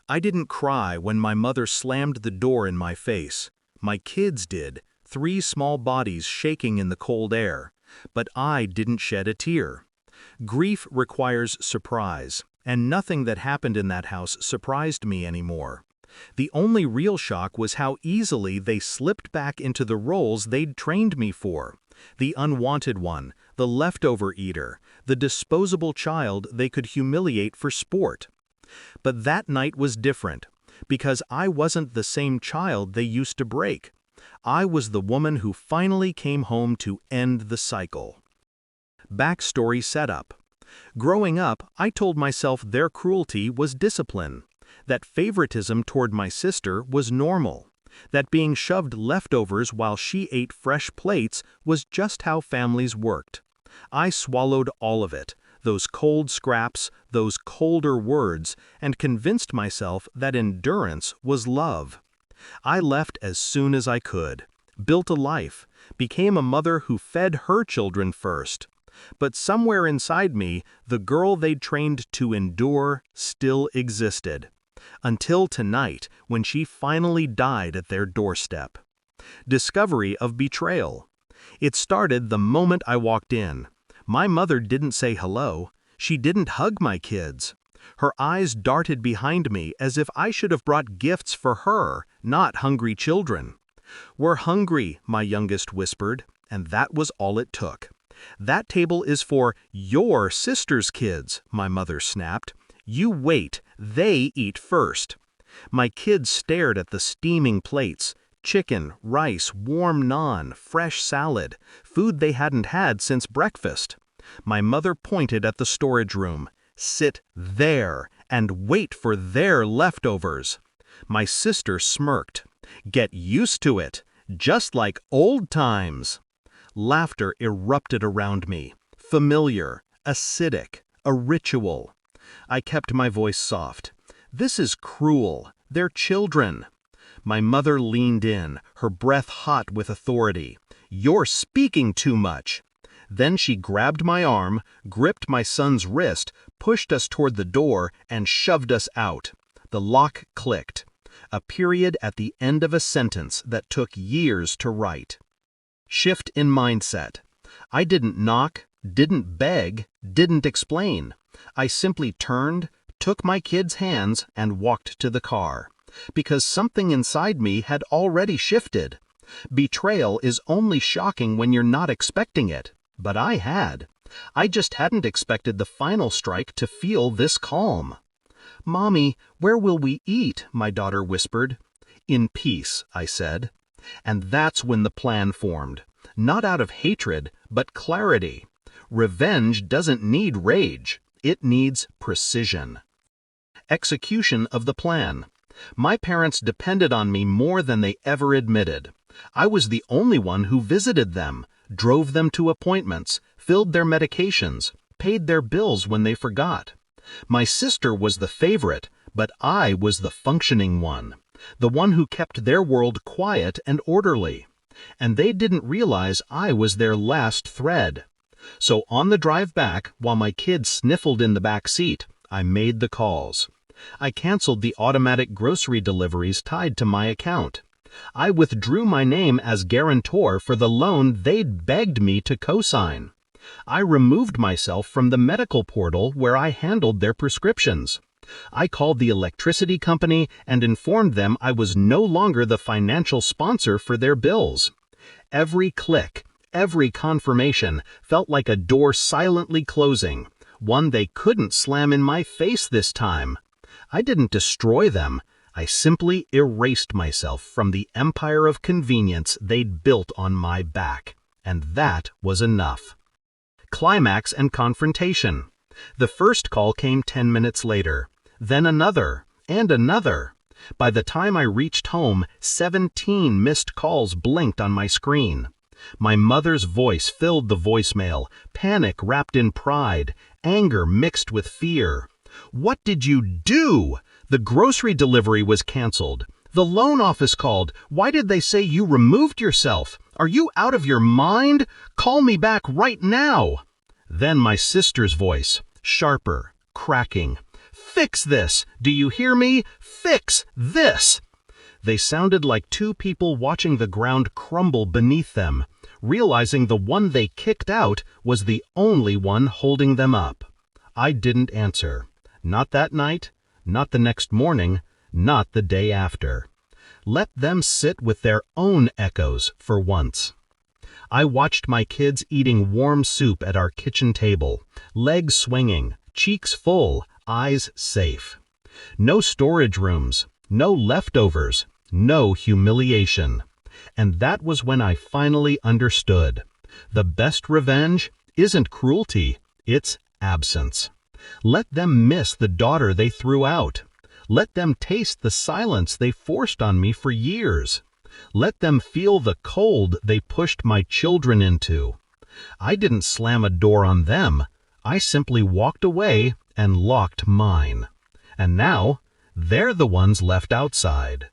I didn't cry when my mother slammed the door in my face. My kids did, 3 small bodies shaking in the cold air. But I didn't shed a tear. Grief requires surprise, and nothing that happened in that house surprised me anymore. The only real shock was how easily they slipped back into the roles they'd trained me for. The unwanted one, the leftover eater, the disposable child they could humiliate for sport. But that night was different, because I wasn't the same child they used to break. I was the woman who finally came home to end the cycle. Backstory setup. Growing up, I told myself their cruelty was discipline, that favoritism toward my sister was normal, that being shoved leftovers while she ate fresh plates was just how families worked. I swallowed all of it, those cold scraps, those colder words, and convinced myself that endurance was love. I left as soon as I could, built a life, became a mother who fed her children first. But somewhere inside me, the girl they'd trained to endure still existed. Until tonight, when she finally died at their doorstep. Discovery of betrayal. It started the moment I walked in. My mother didn't say hello. She didn't hug my kids. Her eyes darted behind me as if I should have brought gifts for her, not hungry children. "We're hungry," my youngest whispered, and that was all it took. "That table is for your sister's kids," my mother snapped. "You wait, they eat first." My kids stared at the steaming plates, chicken, rice, warm naan, fresh salad, food they hadn't had since breakfast. My mother pointed at the storage room. "Sit there and wait for their leftovers." My sister smirked. "Get used to it, just like old times." Laughter erupted around me, familiar, acidic, a ritual. I kept my voice soft. "This is cruel. They're children." My mother leaned in, her breath hot with authority. "You're speaking too much." Then she grabbed my arm, gripped my son's wrist, pushed us toward the door, and shoved us out. The lock clicked. A period at the end of a sentence that took years to write. Shift in mindset. I didn't knock, didn't beg, didn't explain. I simply turned, took my kids' hands, and walked to the car. Because something inside me had already shifted. Betrayal is only shocking when you're not expecting it. But I had. I just hadn't expected the final strike to feel this calm. "Mommy, where will we eat?" my daughter whispered. "In peace," I said. And that's when the plan formed. Not out of hatred, but clarity. Revenge doesn't need rage. It needs precision. Execution of the plan. My parents depended on me more than they ever admitted. I was the only one who visited them, drove them to appointments, filled their medications, paid their bills when they forgot. My sister was the favorite, but I was the functioning one, the one who kept their world quiet and orderly. And they didn't realize I was their last thread. So on the drive back, while my kids sniffled in the back seat, I made the calls. I canceled the automatic grocery deliveries tied to my account. I withdrew my name as guarantor for the loan they'd begged me to co-sign. I removed myself from the medical portal where I handled their prescriptions. I called the electricity company and informed them I was no longer the financial sponsor for their bills. Every click, every confirmation felt like a door silently closing, one they couldn't slam in my face this time. I didn't destroy them. I simply erased myself from the empire of convenience they'd built on my back. And that was enough. Climax and confrontation. The first call came 10 minutes later. Then another, and another. By the time I reached home, 17 missed calls blinked on my screen. My mother's voice filled the voicemail, panic wrapped in pride, anger mixed with fear. "What did you do? The grocery delivery was canceled. The loan office called. Why did they say you removed yourself? Are you out of your mind? Call me back right now." Then my sister's voice, sharper, cracking. Fix this! Do you hear me? Fix this! They sounded like two people watching the ground crumble beneath them, realizing the one they kicked out was the only one holding them up. I didn't answer. Not that night, not the next morning, not the day after. Let them sit with their own echoes for once. I watched my kids eating warm soup at our kitchen table, legs swinging, cheeks full, eyes safe. No storage rooms, no leftovers, no humiliation. And that was when I finally understood. The best revenge isn't cruelty, it's absence. Let them miss the daughter they threw out. Let them taste the silence they forced on me for years. Let them feel the cold they pushed my children into. I didn't slam a door on them. I simply walked away and locked mine. And now, they're the ones left outside.